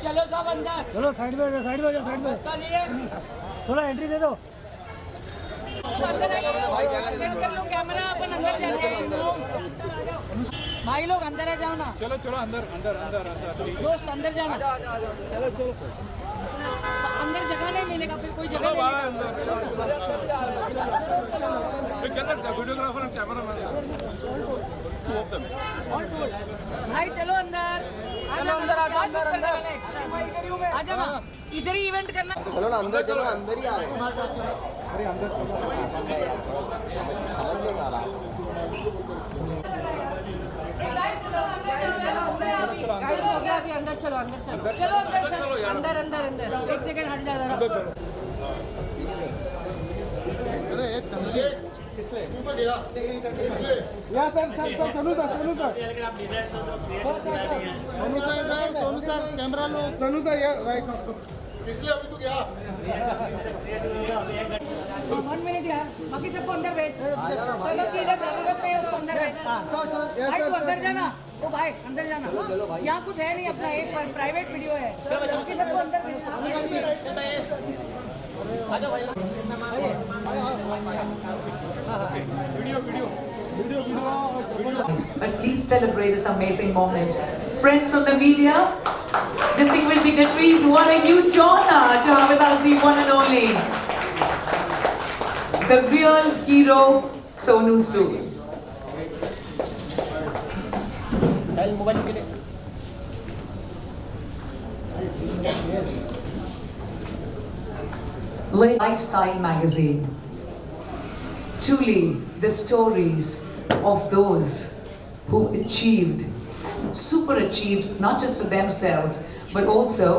चलो सब अंदर। चलो साइड में साइड में साइड में थोड़ा एंट्री दे दो। कर लो कैमरा अपन अंदर जाते हैं। भाई लोग अंदर आ जाओ ना। चलो चलो अंदर अंदर अंदर अंदर प्लीज। दोस्त अंदर जाना। चलो चलो अंदर जगह नहीं मिलेगा फिर कोई जगह नहीं। Videographer and cameraman two of them. भाई चलो अंदर। चलो अंदर आ जाओ अंदर अंदर। आ जाना इधर ही इवेंट करना। चलो ना अंदर चलो अंदर ही आ रहे हैं। अरे अंदर चलो अभी अंदर चलो अंदर चलो चलो अंदर अंदर अंदर एक सेकंड हट जा जरा। अरे एक तू तो गया या sir sir sir Sonu sir Sonu sir Sonu sir camera लो सोनू सर या राइट इसलिए अभी तो गया 1 मिनट यार बाकी सबको अंदर भेज। चलो इधर जरूरत नहीं है उसको अंदर भेज। भाई तू अंदर जाना। ओ भाई अंदर जाना। यहाँ कुछ है नहीं अपना एक प्राइवेट वीडियो है। बाकी सबको अंदर भेज। But please celebrate this amazing moment. Friends from the media, distinguished dignitaries, what a huge honor to have with us the one and only, the real hero, Sonu Sood. Lifestyle magazine. Truly, the stories of those who achieved, super achieved, not just for themselves, but also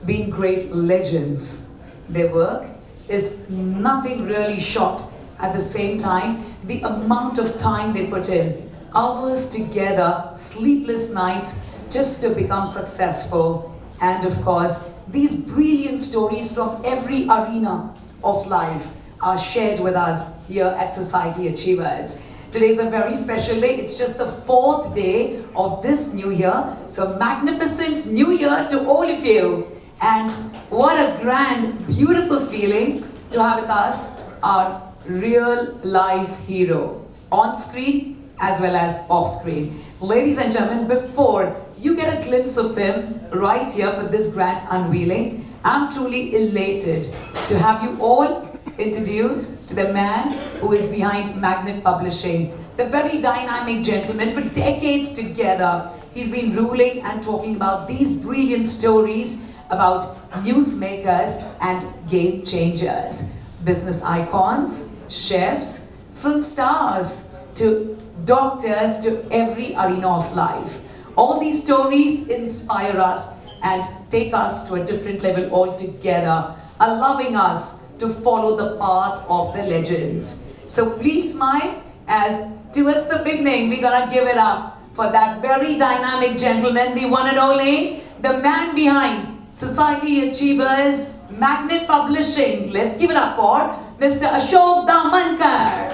being great legends. Their work is nothing really short. At the same time, the amount of time they put in, hours together, sleepless nights, just to become successful. And of course, these brilliant stories from every arena of life are shared with us here at Society Achievers. Today is a very special day. It's just the 4th day of this new year. So magnificent new year to all of you. And what a grand, beautiful feeling to have with us our real life hero on screen as well as off screen. Ladies and gentlemen, before you get a glimpse of him right here for this grand unveiling, I'm truly elated to have you all introduced to the man who is behind Magnet Publishing, the very dynamic gentleman. For decades together, he's been ruling and talking about these brilliant stories about newsmakers and game changers, business icons, chefs, film stars, to doctors, to every arena of life. All these stories inspire us and take us to a different level altogether, allowing us to follow the path of the legends. So please smile as towards the big name, we're gonna give it up for that very dynamic gentleman, the one and only, the man behind Society Achievers, Magnet Publishing. Let's give it up for Mr. Ashok Damankar.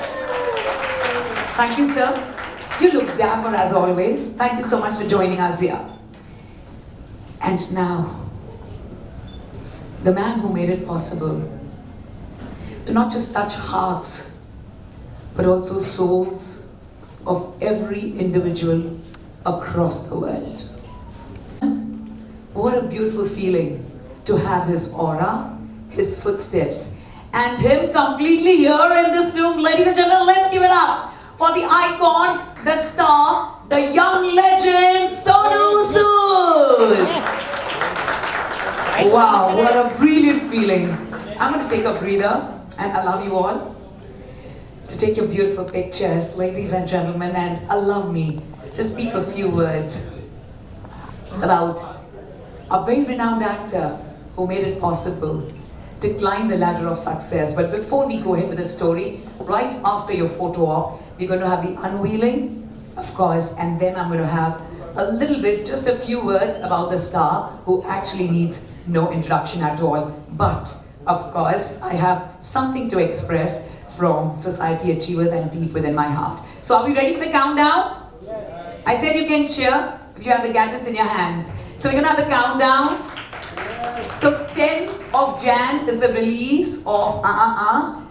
Thank you, sir. You look dapper as always. Thank you so much for joining us here. And now, the man who made it possible to not just touch hearts, but also souls of every individual across the world. What a beautiful feeling to have his aura, his footsteps, and him completely here in this room. Ladies and gentlemen, let's give it up for the icon, the star, the young legend, Sonu Sood. Wow, what a brilliant feeling. I'm going to take a breather and allow you all to take your beautiful pictures, ladies and gentlemen, and allow me to speak a few words about a very renowned actor who made it possible to climb the ladder of success. But before we go ahead with the story, right after your photo op, we're going to have the unveiling, of course, and then I'm going to have a little bit, just a few words about the star who actually needs no introduction at all. But of course, I have something to express from Society Achievers and deep within my heart. So are we ready for the countdown? Yes. I said you can cheer if you have the gadgets in your hands. So we're going to have the countdown. So 10th of Jan is the release of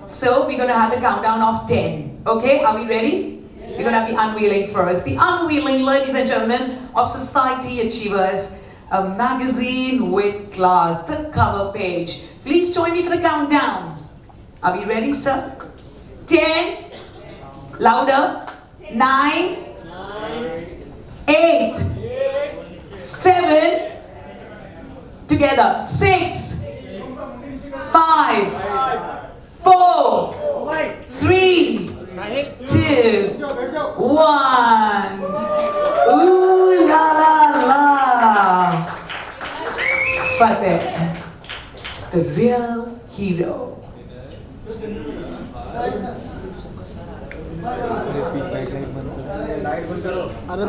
So we're going to have the countdown of 10. Okay, are we ready? We're going to have the unveiling first. The unveiling, ladies and gentlemen, of Society Achievers, a magazine with class, the cover page. Please join me for the countdown. Are we ready, sir? 10, louder, 9, 8, 7, together, 6, 5, 4, 3, 2, 1. Ooh la la la. Fateh, the real hero.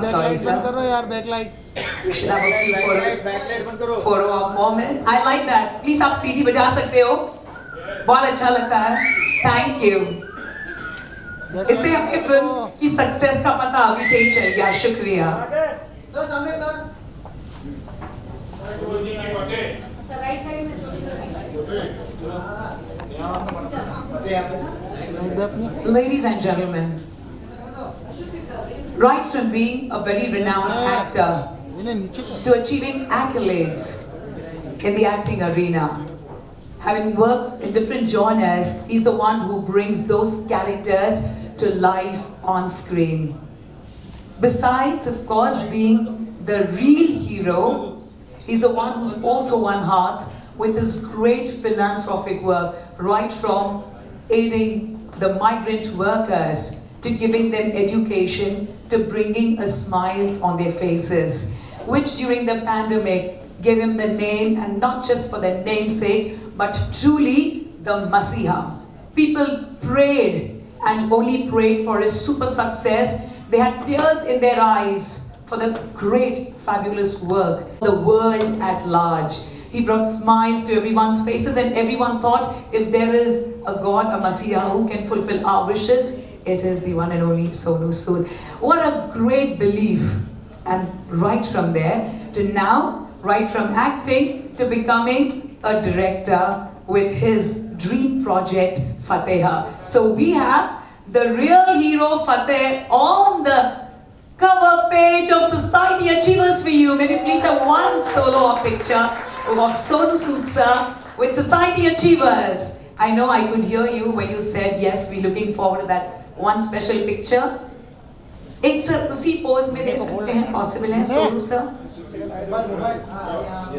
Sorry, sir. We should have a few photo op moment. I like that. Please आप सीढ़ी बजा सकते हो. बहुत अच्छा लगता है. Thank you. इससे हमें फिल्म की सक्सेस का पता अभी से ही चल गया. शुक्रिया. Ladies and gentlemen, right from being a very renowned actor to achieving accolades in the acting arena, having worked in different genres, he's the one who brings those characters to life on screen. Besides, of course, being the real hero, he's the one who's also won hearts with his great philanthropic work, right from aiding the migrant workers to giving them education to bringing a smiles on their faces, which during the pandemic gave him the name, and not just for the namesake, but truly the Masiha. People prayed and only prayed for his super success. They had tears in their eyes for the great, fabulous work, the world at large. He brought smiles to everyone's faces, and everyone thought, if there is a God, a Masiha who can fulfill our wishes, it is the one and only Sonu Sood. What a great belief. And right from there to now, right from acting to becoming a director with his dream project, Fateh. So we have the real hero Fateh on the cover page of Society Achievers for you. Maybe please have one solo picture of Sonu Sood sir with Society Achievers. I know I could hear you when you said yes, we're looking forward to that one special picture. एक sir उसी pose में दे सकते हैं, possible है Sonu sir?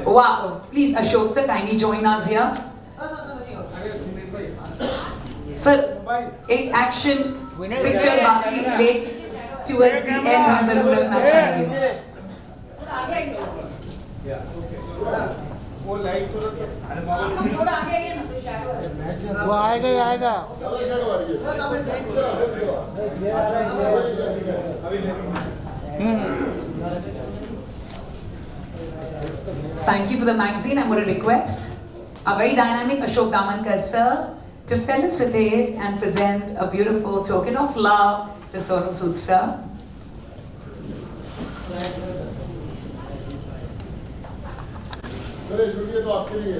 Wow, please Ashok sir, kindly join us here. Sir, एक action picture बाकी late towards the end हम जरूर रखना चाहेंगे. वो आएगा ही आएगा. Thank you for the magazine. I'm going to request a very dynamic Ashok Damankar sir to felicitate and present a beautiful token of love to Sonu Sood sir.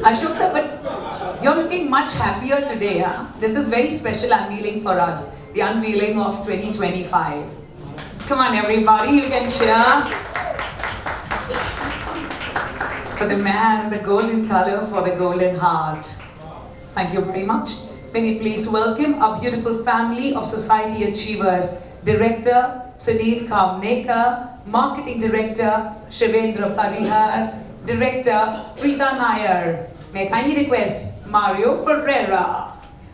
Ashok sir, but you're looking much happier today, huh? This is very special unveiling for us, the unveiling of 2025. Come on everybody, you can cheer for the man, the golden color for the golden heart. Thank you very much. May we please welcome a beautiful family of Society Achievers, Director Sunil Kamnekar, Marketing Director Shivendra Parihar, Director Preeta Nair. May I kindly request Mario Ferreira,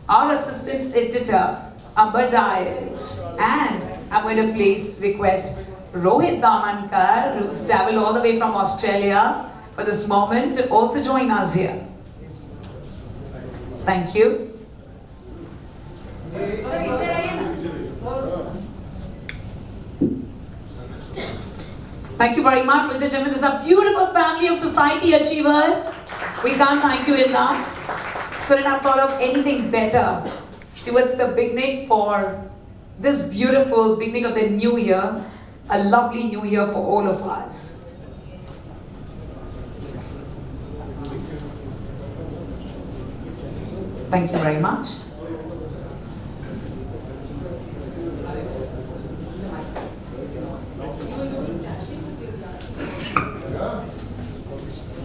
our Assistant Editor Amber Dias, and I'm going to please request Rohit Damankar, who's traveled all the way from Australia for this moment, to also join us here. Thank you. Thank you very much, ladies and gentlemen. This is a beautiful family of Society Achievers. We can't thank you enough. Couldn't have thought of anything better towards the beginning for this beautiful beginning of the new year. A lovely new year for all of us. Thank you very much.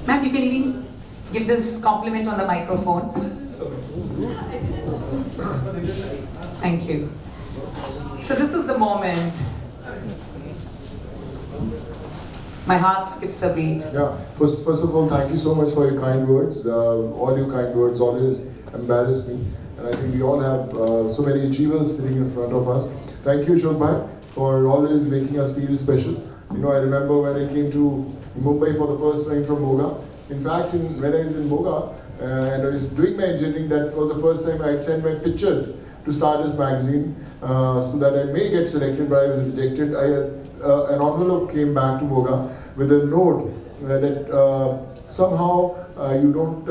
Ma'am, you can even give this compliment on the microphone. Thank you. So this is the moment. My heart skips a beat. Yeah, first of all, thank you so much for your kind words. All your kind words always embarrass me. And I think we all have so many achievers sitting in front of us. Thank you, Shobhai, for always making us feel special. You know, I remember when I came to Mumbai for the first time from Moga. In fact, when I was in Moga and I was doing my engineering, that was the first time I had sent my pictures to Stardust magazine so that I may get selected, but I was rejected. An envelope came back to Moga with a note that somehow you don't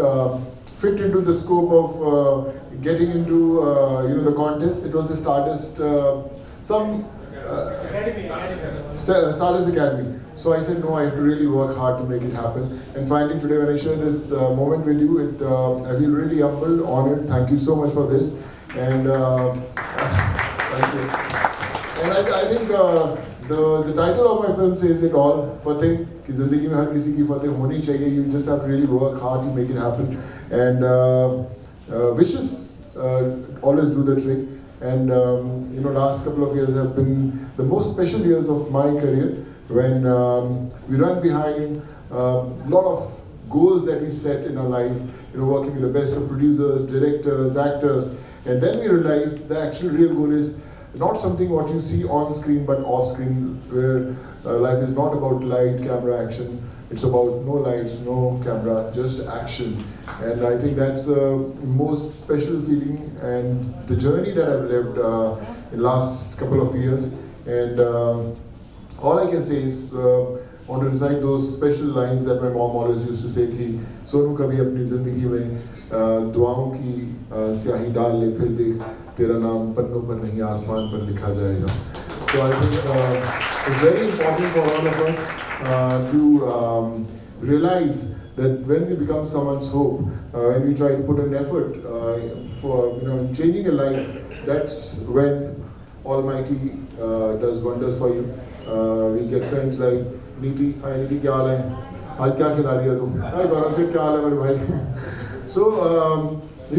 fit into the scope of getting into the contest. It was the Stardust Stardust Academy. So I said no, I have to really work hard to make it happen. And finally today when I share this moment with you, I feel really humbled, honored. Thank you so much for this. And thank you. And I think the title of my film says it all. Fateh, कि ज़िंदगी में हर किसी की फतेह होनी चाहिए. You just have to really work hard to make it happen. And wishes always do the trick. And last couple of years have been the most special years of my career, when we run behind a lot of goals that we set in our life, working with the best of producers, directors, actors, and then we realize the actual real goal is not something what you see on screen but off screen, where life is not about light, camera, action. It's about no lights, no camera, just action. And I think that's the most special feeling and the journey that I've lived in the last couple of years. And all I can say is, I want to recite those special lines that my mom always used to say कि सोनू कभी अपनी ज़िंदगी में दुआओं की स्याही डाल ले, फिर देख तेरा नाम पन्नों पर नहीं आसमान पर लिखा जाएगा. So I think it's very important for all of us to realize that when we become someone's hope, when we try to put an effort for changing a life, that's when Almighty does wonders for you. We get friends like Niti. Hi Niti, क्या हाल है? आज क्या खिला रही है तुम? Hi गौरव से क्या हाल है मेरे भाई? So I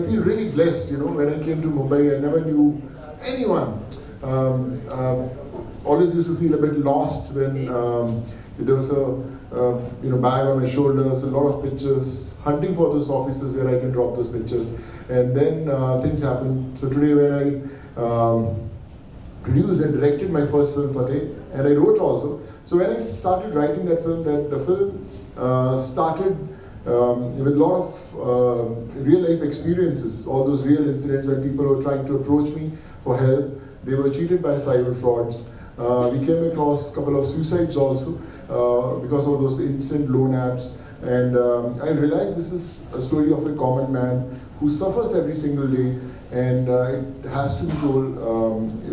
feel really blessed. When I came to Mumbai, I never knew anyone. Always used to feel a bit lost when there was a bag on my shoulders, a lot of pictures, hunting for those offices where I can drop those pictures. And then things happened. So today when I produced and directed my first film, Fateh, and I wrote also. So when I started writing that film, the film started with a lot of real life experiences, all those real incidents when people were trying to approach me for help. They were cheated by cyber frauds. We came across a couple of suicides also because of those instant loan apps. And I realized this is a story of a common man who suffers every single day, and it has to be told.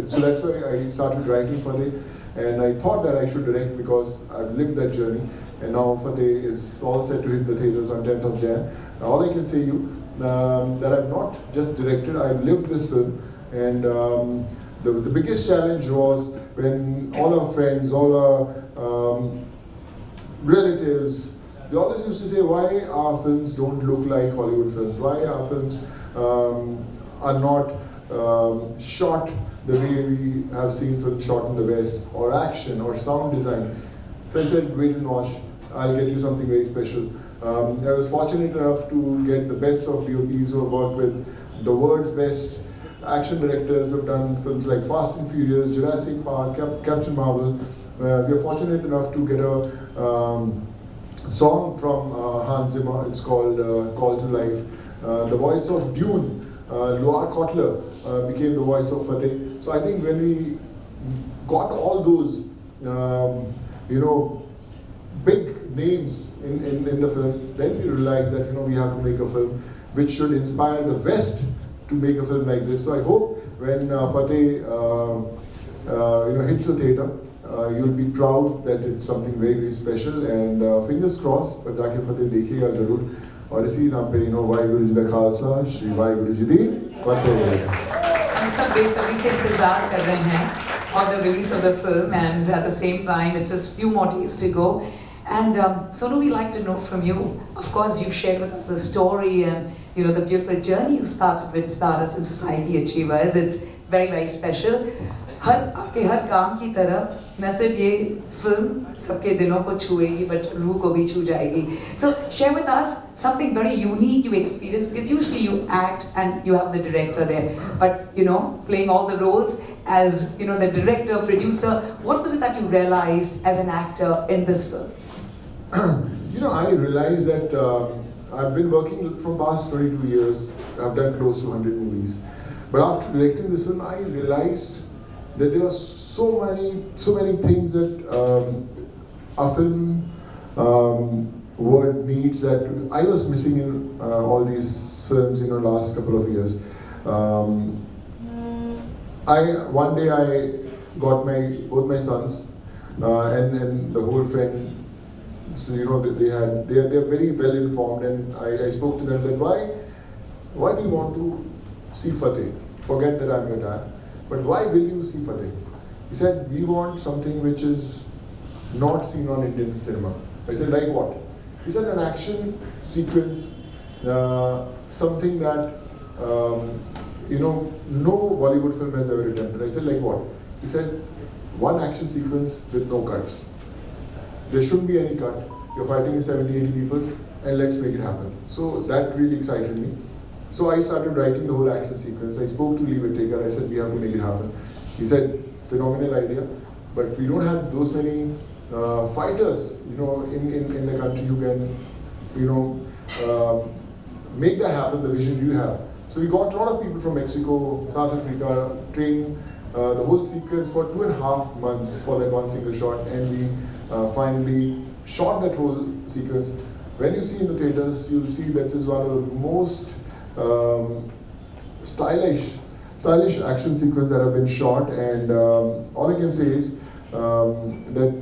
So that's why I started writing Fateh, and I thought that I should direct because I've lived that journey. And now Fateh is all set to hit the theaters on 10th of Jan. All I can say you that I've not just directed, I've lived this film. And the biggest challenge was when all our friends, all our relatives, they always used to say why our films don't look like Hollywood films, why our films are not shot the way we have seen films shot in the West, or action, or sound design. So I said, wait and watch, I'll get you something very special. I was fortunate enough to get the best of DOPs who have worked with the world's best action directors who have done films like Fast and Furious, Jurassic Park, Captain Marvel. We are fortunate enough to get a song from Hans Zimmer. It's called Call to Life. The voice of Dune, Loar Kotler, became the voice of Fateh. So I think when we got all those, big names in the film, then we realized that we have to make a film which should inspire the West to make a film like this. So I hope when Fateh hits the theatre, you'll be proud that it's something very, very special. And fingers crossed, but जाके Fateh देखिएगा ज़रूर. और इसी नाम पे वाहिगुरु जी दा खालसा श्री वाहिगुरु जी दी फतेह। हम सब बेसब्री से इंतजार कर रहे हैं on the release of the film, and at the same time it's just few more days to go. And Sonu, we like to know from you, of course you've shared with us the story and the beautiful journey you started with Stardust and Society Achievers. It's very, very special. आपके हर काम की तरह न सिर्फ ये film सबके दिलों को छुएगी बट रूह को भी छू जाएगी. So share with us something very unique you experienced, because usually you act and you have the director there, but playing all the roles as the director, producer, what was it that you realized as an actor in this film? I realized that I've been working for past 22 years. I've done close to 100 movies, but after directing this film I realized that there are so many things that a film world needs that I was missing in all these films last couple of years. One day I got both my sons and the whole friend. So they're very well informed, and I spoke to them that why do you want to see Fateh? Forget that I'm your dad, but why will you see Fateh? He said, we want something which is not seen on Indian cinema. I said, like what? He said, an action sequence, something that no Bollywood film has ever attempted. I said, like what? He said, one action sequence with no cuts. There shouldn't be any cut. You're fighting with 70-80 people, and let's make it happen. So that really excited me. So I started writing the whole action sequence. I spoke to Tellychakkar. I said, we have to make it happen. He said, phenomenal idea, but we don't have those many fighters, in the country who can, make that happen, the vision you have. So we got a lot of people from Mexico, South Africa, trained the whole sequence for 2.5 months for that one single shot, and we finally shot that whole sequence. When you see in the theaters, you'll see that is one of the most stylish action sequences that have been shot, and all I can say is that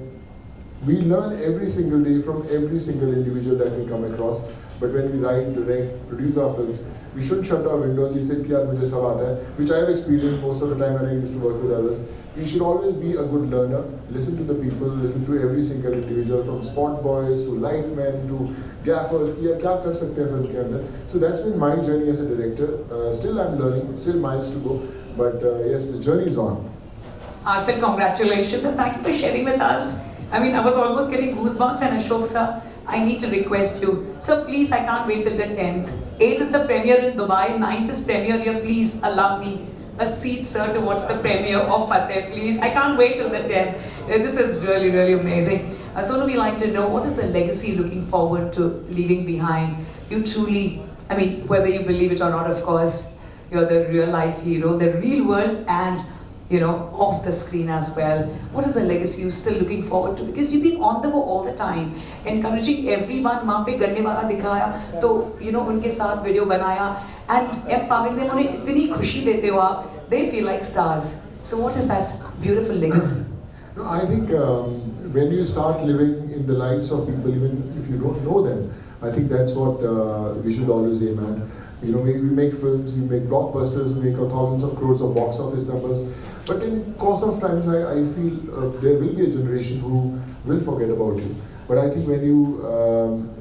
we learn every single day from every single individual that we come across. But when we write, direct, produce our films, we shouldn't shut our windows. He said, "Yaar, mujhe sab aata hai," which I have experienced most of the time when I used to work with others. We should always be a good learner, listen to the people, listen to every single individual, from spot boys to lightmen to gaffers. Kya kar sakte hain film ke andar. So that's been my journey as a director. Still I'm learning, still miles to go, but yes, the journey is on. Heartfelt congratulations and thank you for sharing with us. I mean, I was almost getting goosebumps, and Ashok sir, I need to request you. So please, I can't wait till the 10th. 8th is the premiere in Dubai, 9th is premiere here. Please allow me a seat, sir, to watch the premiere of Fateh, please. I can't wait till the 10th. This is really, really amazing. Sonu, we like to know, what is the legacy you're looking forward to leaving behind? You truly, I mean, whether you believe it or not, of course, you're the real life hero, the real world, and off the screen as well. What is the legacy you're still looking forward to? Because you've been on the go all the time, encouraging everyone. वहाँ पे गन्ने वाला दिखाया, तो उनके साथ video बनाया, and empowering them. उन्हें इतनी खुशी देते हो आप. They feel like stars. So what is that beautiful legacy? No, I think when you start living in the lives of people, even if you don't know them, I think that's what we should always aim at. We make films, we make blockbusters, we make thousands of crores of box office numbers. But in course of times, I feel there will be a generation who will forget about you. But I think when you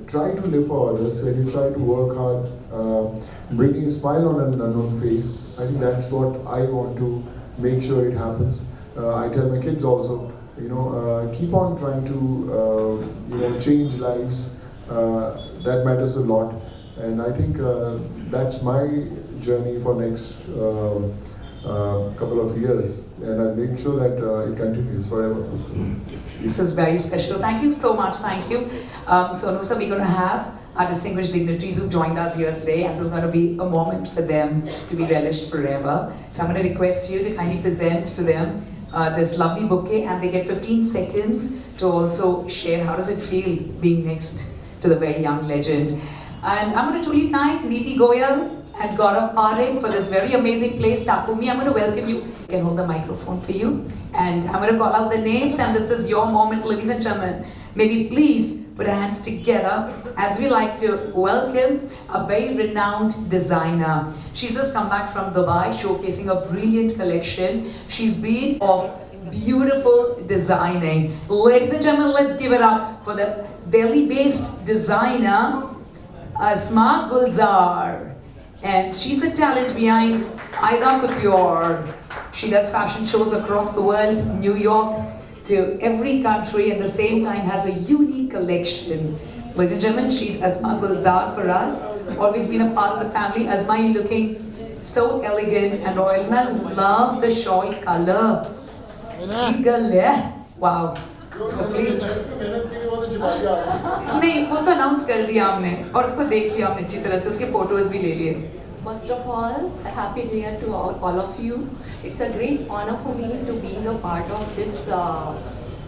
try to live for others, when you try to work hard, bringing a smile on an unknown face, I think that's what I want to make sure it happens. I tell my kids also, keep on trying to, change lives. That matters a lot. And I think that's my journey for next couple of years, and I'll make sure that it continues forever. This is very special. Thank you so much. Thank you. Sonu sir, we're going to have our distinguished dignitaries who joined us here today, and there's going to be a moment for them to be relished forever. So I'm going to request you to kindly present to them this lovely bouquet, and they get 15 seconds to also share how does it feel being next to the very young legend. And I'm going to truly thank Neeti Goyal and Gaurav Parekh for this very amazing place. Takumi, I'm going to welcome you. I can hold the microphone for you. And I'm going to call out the names, and this is your moment, ladies and gentlemen. Maybe please put our hands together as we like to welcome a very renowned designer. She's just come back from Dubai showcasing a brilliant collection. She's been of beautiful designing. Ladies and gentlemen, let's give it up for the Delhi-based designer Asma Gulzar. And she's the talent behind Aida Couture. She does fashion shows across the world, New York to every country, at the same time has a unique collection. Ladies and gentlemen, she's Asma Gulzar for us. Always been a part of the family. Asma, you're looking so elegant and royal. And I love the shawl color. Wow. So please. नहीं, वो तो announce कर दिया हमने और उसको देख लिया हमने अच्छी तरह से, उसके photos भी ले लिए. First of all, a happy new year to all of you. It's a great honor for me to be a part of this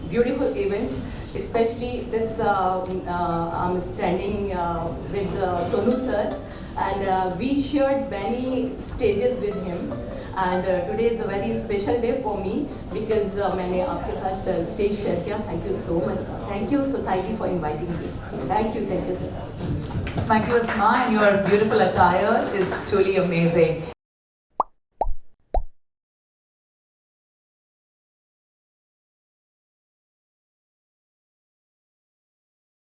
beautiful event, especially this. I'm standing with Sonu sir, and we shared many stages with him. And today is a very special day for me because मैंने आपके साथ stage share किया. Thank you so much. Thank you society for inviting me. Thank you sir. Thank you, Asma, and your beautiful attire is truly amazing.